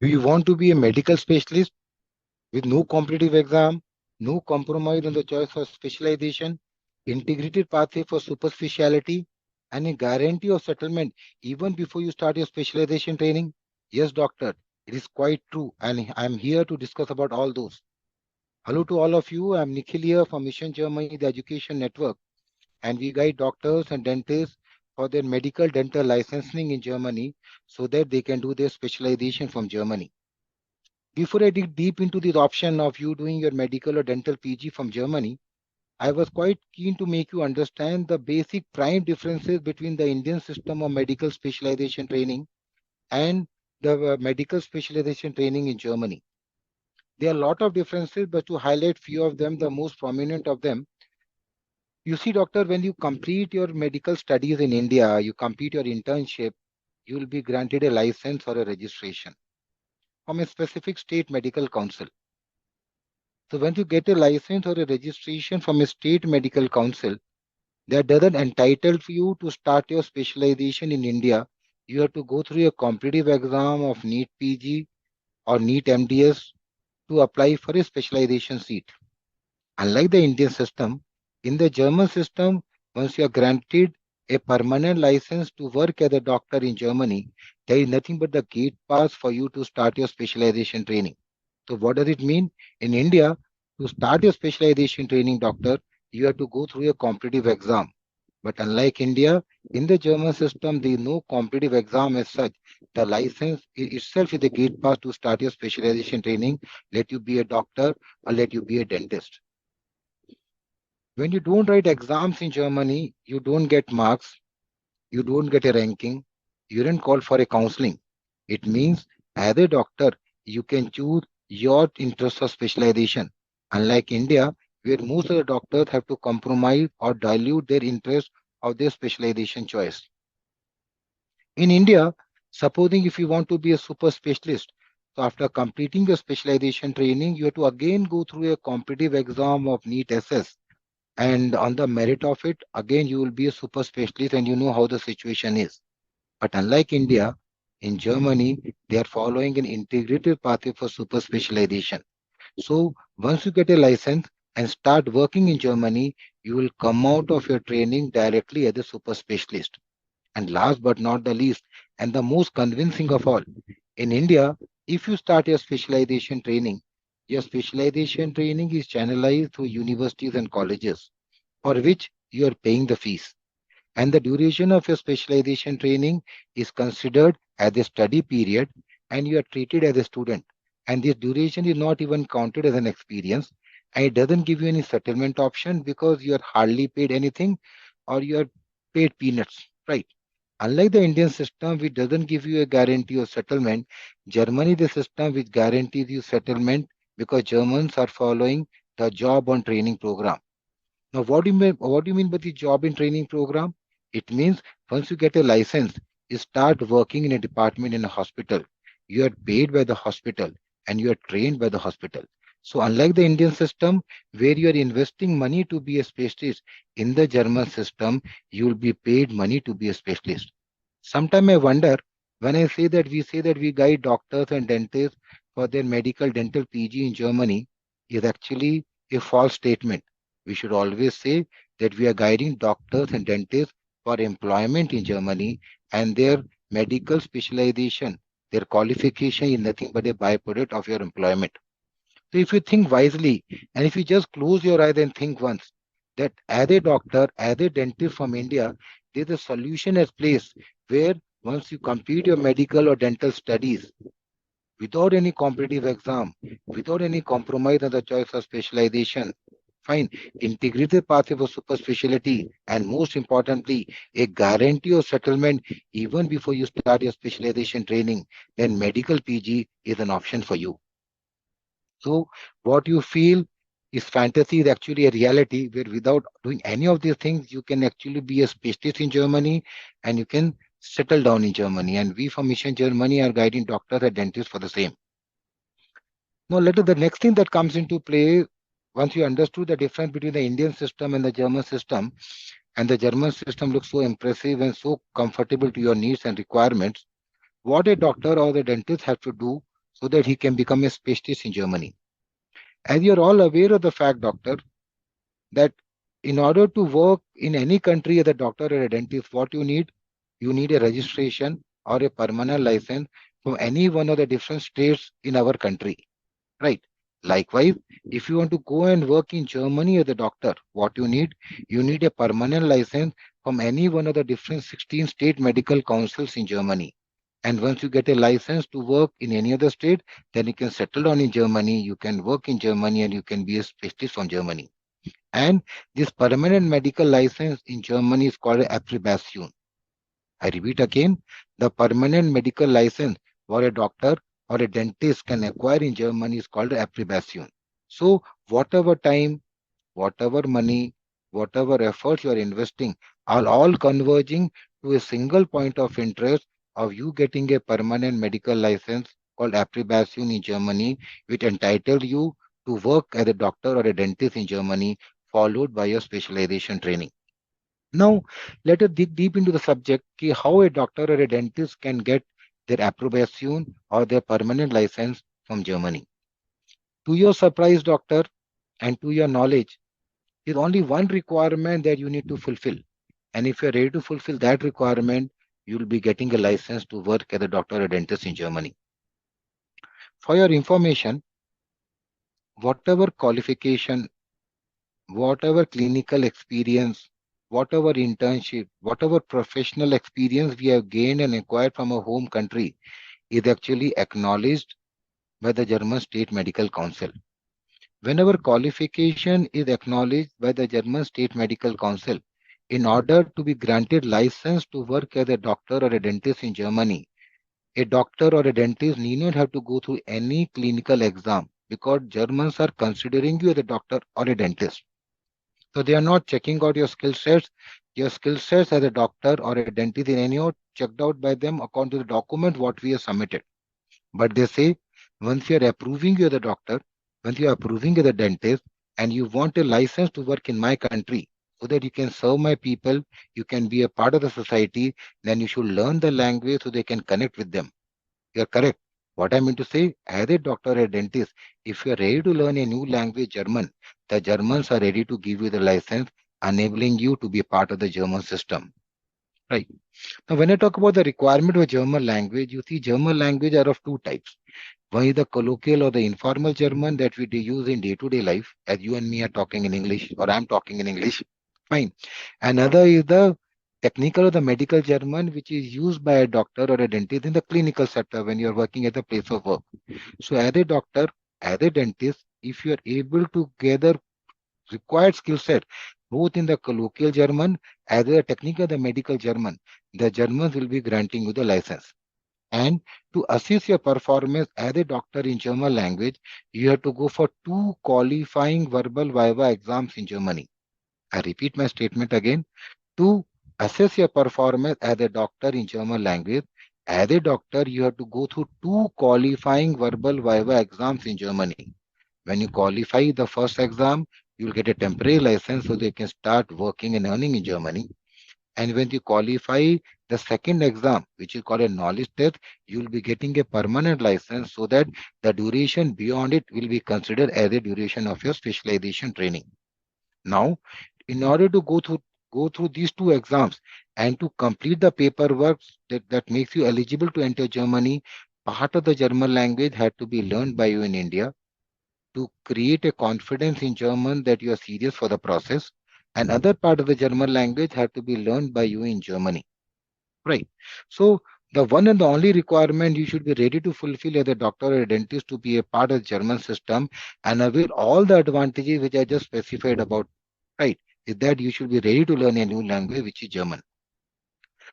Do you want to be a medical specialist with no competitive exam, no compromise on the choice of specialization, integrated pathway for super specialty, and a guarantee of settlement even before you start your specialization training? Yes, doctor, it is quite true, and I am here to discuss about all those. Hello to all of you. I'm Nikhil here from Mission Germany, the Education Network, and we guide doctors and dentists for their medical dental licensing in Germany so that they can do their specialization from Germany. Before I dig deep into the option of you doing your medical or dental PG from Germany, I was quite keen to make you understand the basic prime differences between the Indian system of medical specialization training and the medical specialization training in Germany. There are a lot of differences, but to highlight few of them, the most prominent of them, you see, doctor, when you complete your medical studies in India, you complete your internship, you will be granted a license or a registration from a specific state medical council. So when you get a license or a registration from a state medical council, that doesn't entitle you to start your specialization in India. You have to go through a competitive exam of NEET PG or NEET MDS to apply for a specialization seat. Unlike the Indian system, in the German system, once you are granted a permanent license to work as a doctor in Germany, there is nothing but the gate pass for you to start your specialization training. So what does it mean? In India, to start your specialization training, doctor, you have to go through a competitive exam. But unlike India, in the German system, there is no competitive exam as such. The license itself is the gate pass to start your specialization training, let you be a doctor or let you be a dentist. When you don't write exams in Germany, you don't get marks, you don't get a ranking, you don't call for a counseling. It means as a doctor, you can choose your interest of specialization. Unlike India, where most of the doctors have to compromise or dilute their interest of their specialization choice. In India, supposing if you want to be a super specialist, so after completing your specialization training, you have to again go through a competitive exam of NEET SS, and on the merit of it, again, you will be a super specialist and you know how the situation is. But unlike India, in Germany, they are following an integrated pathway for super specialization. So once you get a license and start working in Germany, you will come out of your training directly as a super specialist. And last but not the least, and the most convincing of all, in India, if you start your specialization training is channelized through universities and colleges for which you are paying the fees. And the duration of your specialization training is considered as a study period and you are treated as a student. And this duration is not even counted as an experience and it doesn't give you any settlement option because you are hardly paid anything or you are paid peanuts, right? Unlike the Indian system, which doesn't give you a guarantee of settlement, Germany, the system which guarantees you settlement because Germans are following the job on training program. Now, what do you mean by the job and training program? It means once you get a license, you start working in a department in a hospital. You are paid by the hospital and you are trained by the hospital. So, unlike the Indian system where you are investing money to be a specialist, in the German system, you will be paid money to be a specialist. Sometimes I wonder when I say that we guide doctors and dentists for their medical dental PG in Germany is actually a false statement. We should always say that we are guiding doctors and dentists for employment in Germany and their medical specialization, their qualification is nothing but a byproduct of your employment. So if you think wisely and if you just close your eyes and think once that as a doctor, as a dentist from India, there's a solution at place where once you complete your medical or dental studies without any competitive exam, without any compromise on the choice of specialization, fine, integrated pathway for super specialty, and most importantly, a guarantee of settlement even before you start your specialization training, then medical PG is an option for you. So what you feel is fantasy is actually a reality where without doing any of these things, you can actually be a specialist in Germany and you can settle down in Germany. And we from Mission Germany are guiding doctors and dentists for the same. Now, later the next thing that comes into play, once you understood the difference between the Indian system and the German system, and the German system looks so impressive and so comfortable to your needs and requirements, what a doctor or the dentist has to do so that he can become a specialist in Germany. As you're all aware of the fact, doctor, that in order to work in any country as a doctor or a dentist, what you need a registration or a permanent license from any one of the different states in our country, right? Likewise, if you want to go and work in Germany as a doctor, what you need a permanent license from any one of the different 16 state medical councils in Germany. And once you get a license to work in any other state, then you can settle down in Germany, you can work in Germany, and you can be a specialist from Germany. And this permanent medical license in Germany is called approbation. I repeat again, the permanent medical license for a doctor or a dentist can acquire in Germany is called approbation. So whatever time, whatever money, whatever efforts you are investing are all converging to a single point of interest of you getting a permanent medical license called approbation in Germany, which entitles you to work as a doctor or a dentist in Germany, followed by your specialization training. Now, let us dig deep into the subject ki how a doctor or a dentist can get their approbation or their permanent license from Germany. To your surprise, doctor, and to your knowledge, is only one requirement that you need to fulfill. And if you're ready to fulfill that requirement, you'll be getting a license to work as a doctor or dentist in Germany. For your information, whatever qualification, whatever clinical experience, whatever internship, whatever professional experience we have gained and acquired from our home country is actually acknowledged by the German State Medical Council. Whenever qualification is acknowledged by the German State Medical Council, in order to be granted license to work as a doctor or a dentist in Germany, a doctor or a dentist need not have to go through any clinical exam because Germans are considering you as a doctor or a dentist. So they are not checking out your skill sets. Your skill sets as a doctor or a dentist in any out checked out by them according to the document what we have submitted. But they say once you are approving you as a doctor, once you are approving as a dentist, and you want a license to work in my country so that you can serve my people, you can be a part of the society, then you should learn the language so they can connect with them. You're correct. What I mean to say, as a doctor or a dentist, if you're ready to learn a new language, German, the Germans are ready to give you the license, enabling you to be a part of the German system. Right. Now, when I talk about the requirement of German language, you see German language are of two types. One is the colloquial or the informal German that we use in day-to-day life, as you and me are talking in English, or I'm talking in English. Fine. Another is the technical or the medical German, which is used by a doctor or a dentist in the clinical sector when you're working at the place of work. So, as a doctor, as a dentist, if you are able to gather required skill set both in the colloquial German as well as technical the medical German, the Germans will be granting you the license. And to assess your performance as a doctor in German language, you have to go for two qualifying verbal viva exams in Germany. I repeat my statement again. To assess your performance as a doctor in German language, as a doctor, you have to go through two qualifying verbal viva exams in Germany. When you qualify the first exam, you will get a temporary license so they can start working and earning in Germany. And when you qualify the second exam, which is called a knowledge test, you will be getting a permanent license so that the duration beyond it will be considered as a duration of your specialization training. Now, in order to go through these two exams and to complete the paperwork that makes you eligible to enter Germany, part of the German language had to be learned by you in India to create a confidence in German that you are serious for the process. Another part of the German language had to be learned by you in Germany. Right. So the one and the only requirement you should be ready to fulfill as a doctor or a dentist to be a part of the German system and avail all the advantages which I just specified about, right, is that you should be ready to learn a new language, which is German.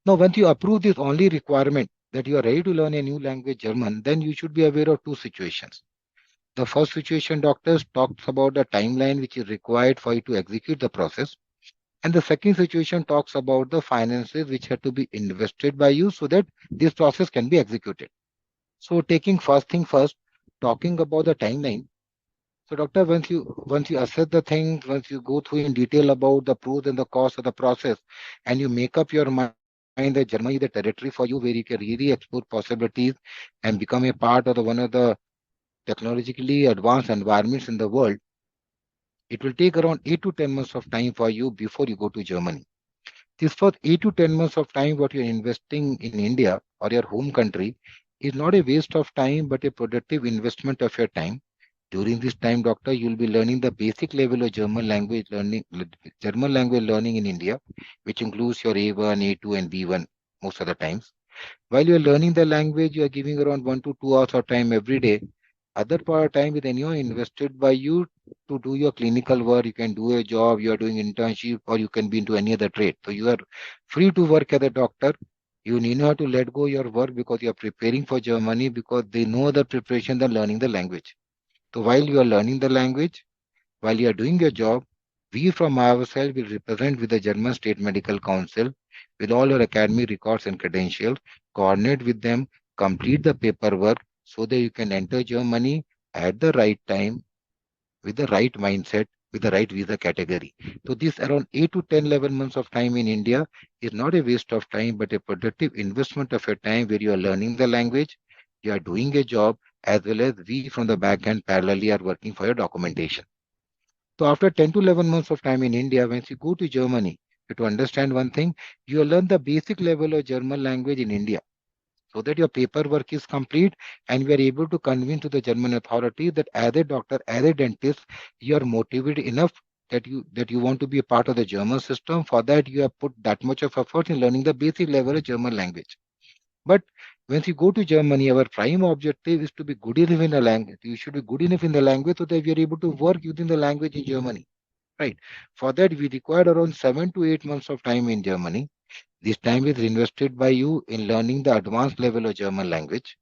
Now, once you approve this only requirement that you are ready to learn a new language, German, then you should be aware of two situations. The first situation, doctors, talks about the timeline which is required for you to execute the process. And the second situation talks about the finances which have to be invested by you so that this process can be executed. So taking first thing first, talking about the timeline. So doctor, once you assess the things, once you go through in detail about the pros and the cons of the process, and you make up your mind find that Germany is the territory for you where you can really explore possibilities and become a part of one of the technologically advanced environments in the world, it will take around 8 to 10 months of time for you before you go to Germany. This first 8 to 10 months of time, what you're investing in India or your home country is not a waste of time, but a productive investment of your time. During this time, doctor, you'll be learning the basic level of German language learning in India, which includes your A1, A2, and B1 most of the times. While you're learning the language, you are giving around 1 to 2 hours of time every day. Other part of time is then you are invested by you to do your clinical work. You can do a job, you are doing internship, or you can be into any other trade. So you are free to work as a doctor. You need not to let go your work because you are preparing for Germany because they know the preparation than learning the language. So while you are learning the language, while you are doing your job, we from ourselves will represent with the German State Medical Council with all your academic records and credentials, coordinate with them, complete the paperwork so that you can enter Germany at the right time with the right mindset with the right visa category. So this around 8 to 10, 11 months of time in India is not a waste of time but a productive investment of your time where you are learning the language, you are doing a job as well as we from the back end parallelly are working for your documentation. So after 10 to 11 months of time in India, once you go to Germany, to understand one thing, you learn the basic level of German language in India so that your paperwork is complete and you are able to convince to the German authority that as a doctor, as a dentist, you are motivated enough that you want to be a part of the German system. For that, you have put that much of effort in learning the basic level of German language. But once you go to Germany, our prime objective is to be good enough in the language. You should be good enough in the language so that we are able to work within the language in Germany. Right. For that, we required around 7 to 8 months of time in Germany. This time is invested by you in learning the advanced level of German language.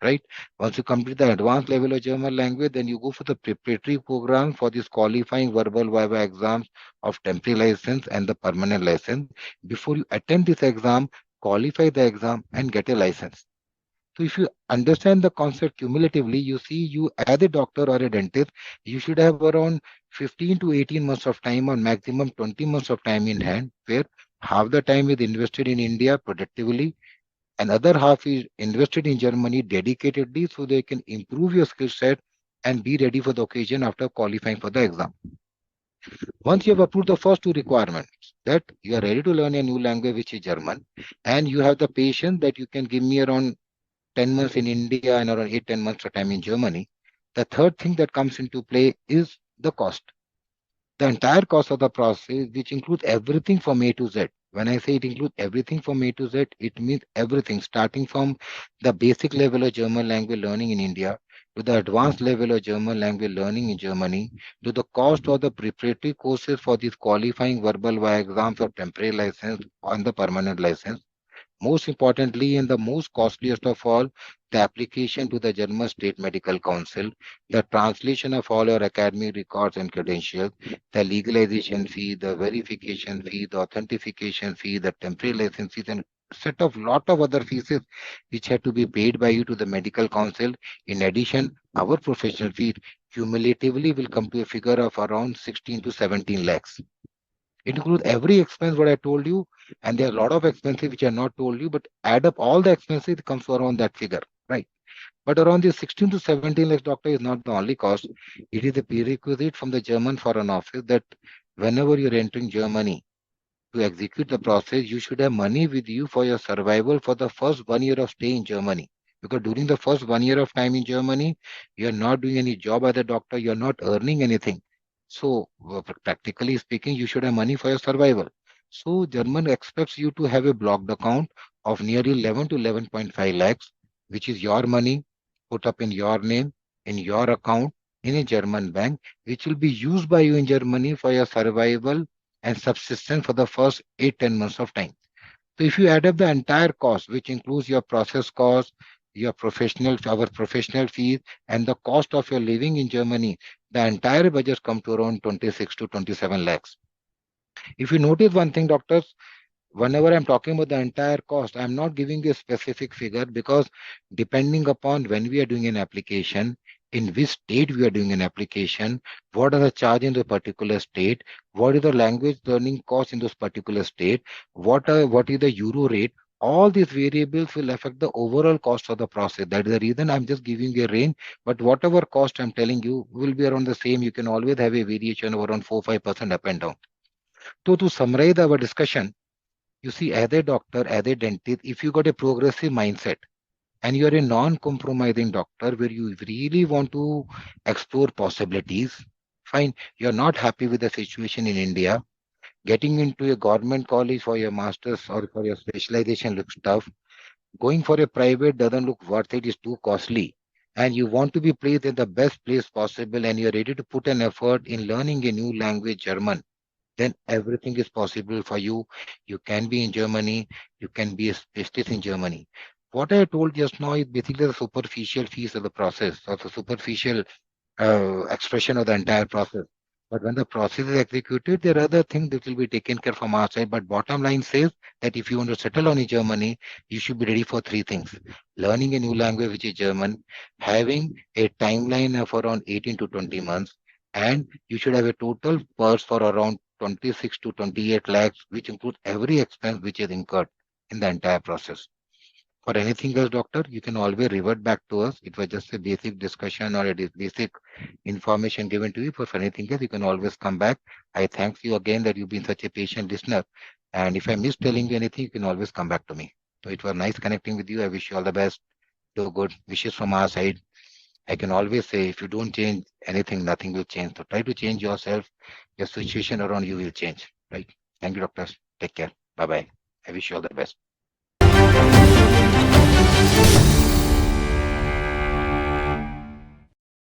Right. Once you complete the advanced level of German language, then you go for the preparatory program for this qualifying verbal viva exams of temporary license and the permanent license. Before you attend this exam, qualify the exam and get a license. So if you understand the concept cumulatively, you see you as a doctor or a dentist, you should have around 15 to 18 months of time or maximum 20 months of time in hand, where half the time is invested in India productively, another half is invested in Germany dedicatedly so they can improve your skill set and be ready for the occasion after qualifying for the exam. Once you have approved the first two requirements, that you are ready to learn a new language, which is German, and you have the patience that you can give me around 10 months in India and around 8, 10 months of time in Germany. The third thing that comes into play is the cost. The entire cost of the process, which includes everything from A to Z. When I say it includes everything from A to Z, it means everything, starting from the basic level of German language learning in India to the advanced level of German language learning in Germany, to the cost of the preparatory courses for these qualifying verbal via exams of temporary license and the permanent license. Most importantly, and the most costliest of all, the application to the German State Medical Council, the translation of all your academic records and credentials, the legalization fee, the verification fee, the authentication fee, the temporary license fees, and set of lot of other fees which had to be paid by you to the medical council. In addition, our professional fee cumulatively will come to a figure of around 16 to 17 lakhs. It includes every expense what I told you, and there are a lot of expenses which I not told you, but add up all the expenses, it comes to around that figure, right? But around the 16 to 17 lakhs, doctor, is not the only cost. It is a prerequisite from the German Foreign Office that whenever you're entering Germany to execute the process, you should have money with you for your survival for the first 1 year of stay in Germany. Because during the first 1 year of time in Germany, you're not doing any job as a doctor, you're not earning anything. So, practically speaking, you should have money for your survival. So, German expects you to have a blocked account of nearly 11 to 11.5 lakhs, which is your money put up in your name, in your account, in a German bank, which will be used by you in Germany for your survival and subsistence for the first 8, 10 months of time. So if you add up the entire cost, which includes your process cost, our professional fees, and the cost of your living in Germany, the entire budget comes to around 26 to 27 lakhs. If you notice one thing, doctors, whenever I'm talking about the entire cost, I'm not giving you a specific figure because depending upon when we are doing an application, in which state we are doing an application, what are the charge in the particular state, what is the language learning cost in those particular state, what is the euro rate. All these variables will affect the overall cost of the process. That is the reason I'm just giving you a range. But whatever cost I'm telling you will be around the same. You can always have a variation of around 4-5% up and down. So to summarize our discussion, you see, as a doctor, as a dentist, if you got a progressive mindset and you are a non-compromising doctor where you really want to explore possibilities, fine. You're not happy with the situation in India. Getting into a government college for your master's or for your specialization looks tough. Going for a private doesn't look worth it, is too costly. And you want to be placed in the best place possible and you're ready to put an effort in learning a new language, German, then everything is possible for you. You can be in Germany, you can be a specialist in Germany. What I told just now is basically the superficial piece of the process, or the superficial expression of the entire process. But when the process is executed, there are other things that will be taken care from our side. But bottom line says that if you want to settle on in Germany, you should be ready for three things: learning a new language, which is German, having a timeline of around 18 to 20 months, and you should have a total purse for around 26 to 28 lakhs, which includes every expense which is incurred in the entire process. For anything else, doctor, you can always revert back to us. It was just a basic discussion or a basic information given to you. For anything else, you can always come back. I thank you again that you've been such a patient listener. And if I miss telling you anything, you can always come back to me. So it was nice connecting with you. I wish you all the best. Do good. Wishes from our side. I can always say if you don't change anything, nothing will change. So try to change yourself. Your situation around you will change. Right? Thank you, doctors. Take care. Bye bye. I wish you all the best.